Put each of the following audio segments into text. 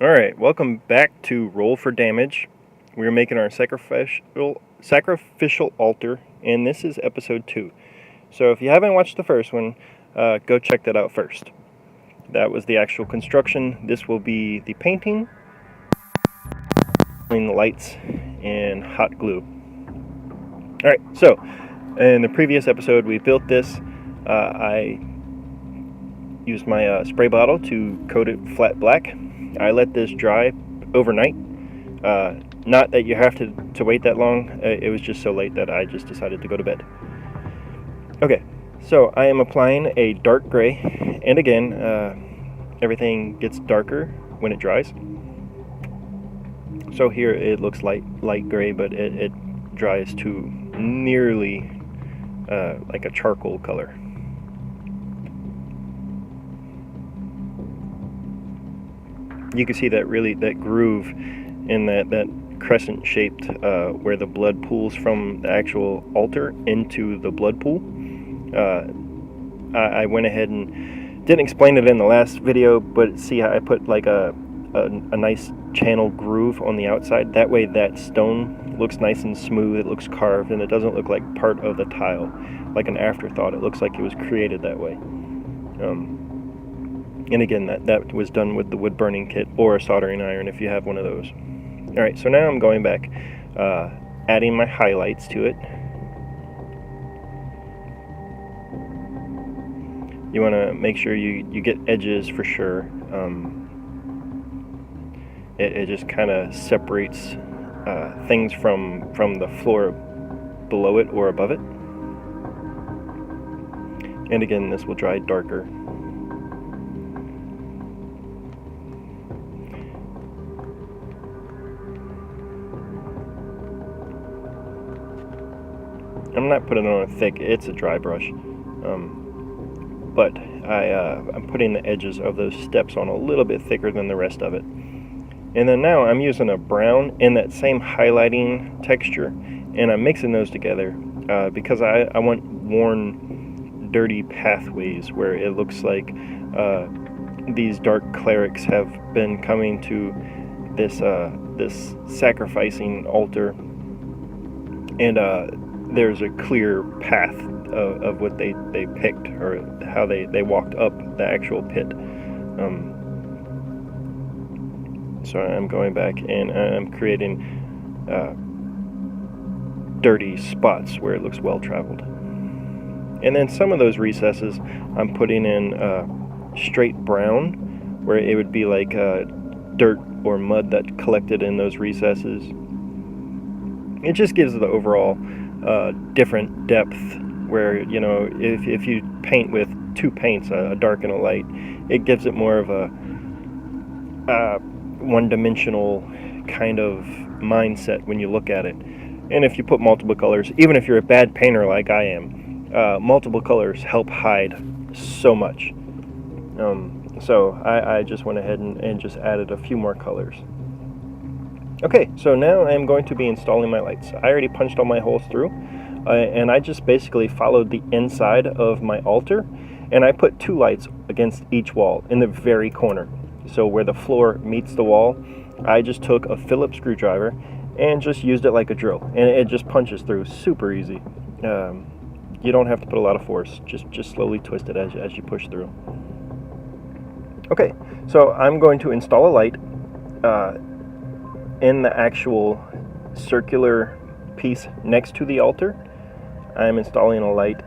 Alright, welcome back to Roll for Damage. We're making our sacrificial altar, and this is episode 2. So if you haven't watched the first one, go check that out first. That was the actual construction. This will be the painting, the lights, and hot glue. Alright, so in the previous episode we built this. I used my spray bottle to coat it flat black. I let this dry overnight. Not that you have to wait that long. It was just so late that I just decided to go to bed. Okay, so I am applying a dark gray, and again, everything gets darker when it dries. So here it looks light gray, but it dries to nearly like a charcoal color. You can see that groove in that crescent shaped where the blood pools from the actual altar into the blood pool. I went ahead and didn't explain it in the last video, but see how I put like a nice channel groove on the outside. That way that stone looks nice and smooth, it looks carved, and it doesn't look like part of the tile, like an afterthought. It looks like it was created that way. And again, that was done with the wood burning kit or a soldering iron if you have one of those. Alright, so now I'm going back, adding my highlights to it. You want to make sure you get edges for sure. It just kind of separates things from the floor below it or above it. And again, this will dry darker. I'm not putting it on thick, it's a dry brush, but I'm putting the edges of those steps on a little bit thicker than the rest of it. And then now I'm using a brown in that same highlighting texture, and I'm mixing those together because I want worn, dirty pathways where it looks like these dark clerics have been coming to this sacrificing altar, and there's a clear path of what they picked, or how they walked up the actual pit. So I'm going back and I'm creating dirty spots where it looks well traveled. And then some of those recesses I'm putting in straight brown, where it would be like dirt or mud that collected in those recesses. It just gives the overall different depth, where, you know, if you paint with two paints, a dark and a light, it gives it more of a one-dimensional kind of mindset when you look at it. And if you put multiple colors, even if you're a bad painter like I am, multiple colors help hide so much. So I just went ahead and just added a few more colors. Okay, so now I'm going to be installing my lights. I already punched all my holes through, and I just basically followed the inside of my altar, and I put 2 lights against each wall in the very corner. So where the floor meets the wall, I just took a Phillips screwdriver and just used it like a drill, and it just punches through super easy. You don't have to put a lot of force, just slowly twist it as you push through. Okay, so I'm going to install a light in the actual circular piece next to the altar. I'm installing a light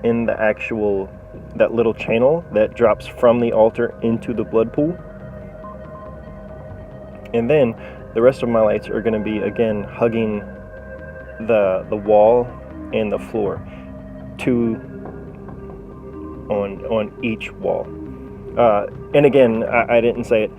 in the actual, that little channel that drops from the altar into the blood pool. And then the rest of my lights are going to be, again, hugging the wall and the floor, 2 on each wall. And again, I didn't say it,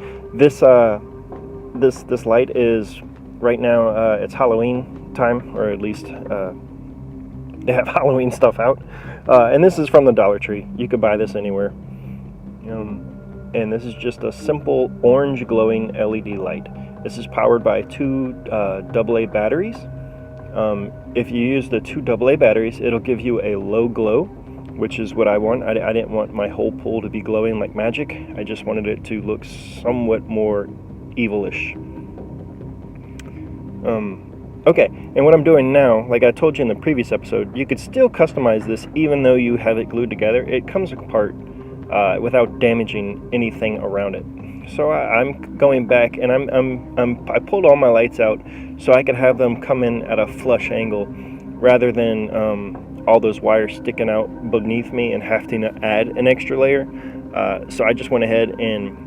this light is, right now, it's Halloween time, or at least they have Halloween stuff out. And this is from the Dollar Tree. You could buy this anywhere. And this is just a simple orange glowing LED light. This is powered by 2 AA batteries. If you use the 2 AA batteries, it'll give you a low glow, which is what I want. I didn't want my whole pool to be glowing like magic. I just wanted it to look somewhat more evilish. Okay, and what I'm doing now, like I told you in the previous episode, you could still customize this even though you have it glued together. It comes apart without damaging anything around it. So I'm going back and I pulled all my lights out so I could have them come in at a flush angle rather than all those wires sticking out beneath me and having to add an extra layer. So I just went ahead and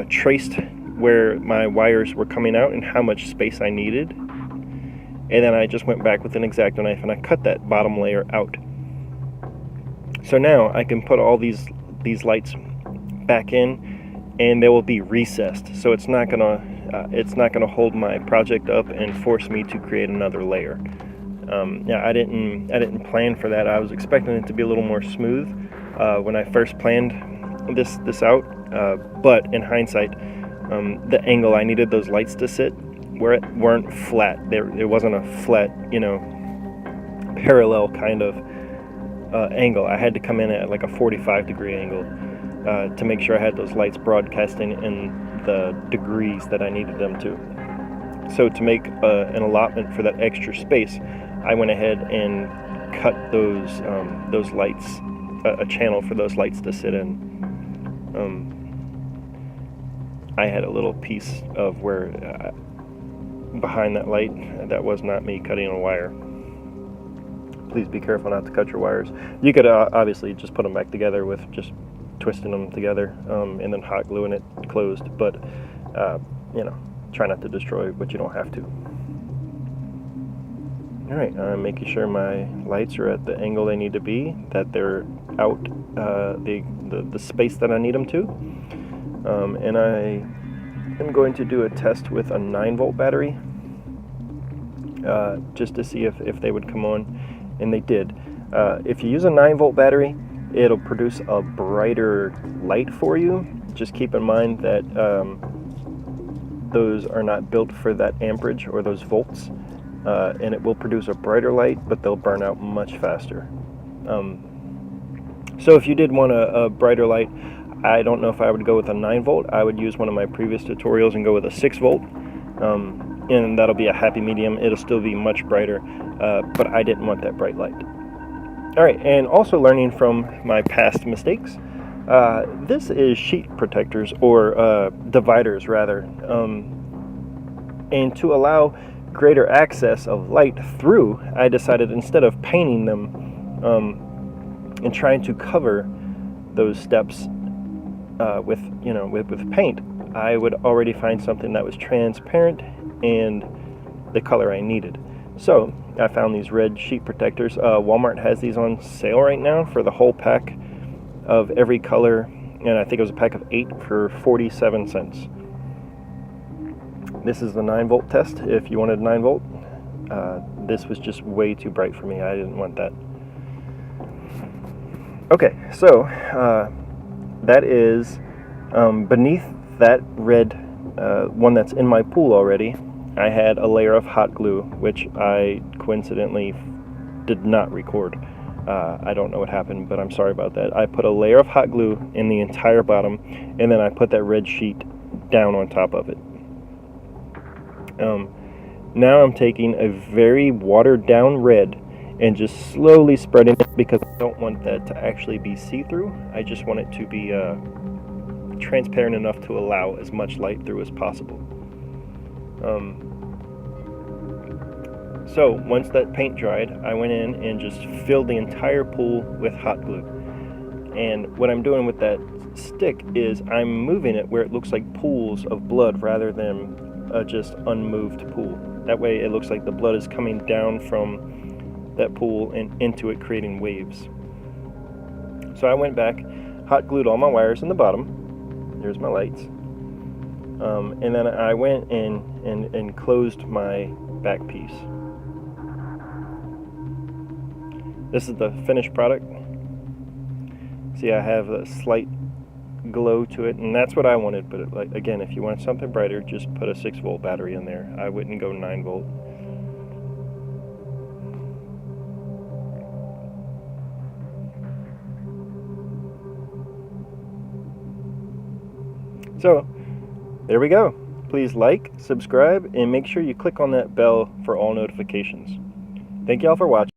traced where my wires were coming out and how much space I needed, and then I just went back with an X-Acto knife and I cut that bottom layer out. So now I can put all these lights back in, and they will be recessed, so it's not gonna hold my project up and force me to create another layer. Yeah, I didn't plan for that. I was expecting it to be a little more smooth when I first planned this out, but in hindsight, the angle I needed those lights to sit weren't flat. There wasn't a flat, parallel kind of angle. I had to come in at like a 45-degree angle to make sure I had those lights broadcasting in the degrees that I needed them to. So to make an allotment for that extra space, I went ahead and cut those lights, a channel for those lights to sit in. I had a little piece of where behind that light, that was not me cutting a wire. Please be careful not to cut your wires. You could obviously just put them back together with just twisting them together and then hot gluing it closed, but try not to destroy what you don't have to. Alright, I'm making sure my lights are at the angle they need to be, that they're out the space that I need them to. And I am going to do a test with a 9-volt battery just to see if they would come on, and they did. If you use a 9-volt battery, it'll produce a brighter light for you. Just keep in mind that those are not built for that amperage or those volts, and it will produce a brighter light, but they'll burn out much faster. So if you did want a brighter light, I don't know if I would go with a 9-volt. I would use one of my previous tutorials and go with a 6-volt, and that'll be a happy medium. It'll still be much brighter, but I didn't want that bright light. Alright, and also learning from my past mistakes, this is sheet protectors, or dividers rather, and to allow greater access of light through, I decided instead of painting them and trying to cover those steps with paint, I would already find something that was transparent and the color I needed. So I found these red sheet protectors. Walmart has these on sale right now for the whole pack of every color, and I think it was a pack of 8 for 47 cents. This is the 9-volt test. If you wanted 9-volt, this was just way too bright for me. I didn't want that. Okay, so that is beneath that red one that's in my pool already. I had a layer of hot glue, which I coincidentally did not record. I don't know what happened, but I'm sorry about that. I put a layer of hot glue in the entire bottom, and then I put that red sheet down on top of it. Now I'm taking a very watered down red and just slowly spreading it, because I don't want that to actually be see-through. I just want it to be transparent enough to allow as much light through as possible. So once that paint dried, I went in and just filled the entire pool with hot glue. And what I'm doing with that stick is I'm moving it where it looks like pools of blood rather than just unmoved pool. That way it looks like the blood is coming down from that pool and into it, creating waves. So I went back, hot glued all my wires in the bottom. There's my lights. And then I went in and closed my back piece. This is the finished product. See, I have a slight glow to it, and that's what I wanted. But again, if you want something brighter, just put a 6-volt battery in there. I wouldn't go 9-volt. So there we go. Please like, subscribe, and make sure you click on that bell for all notifications. Thank y'all for watching.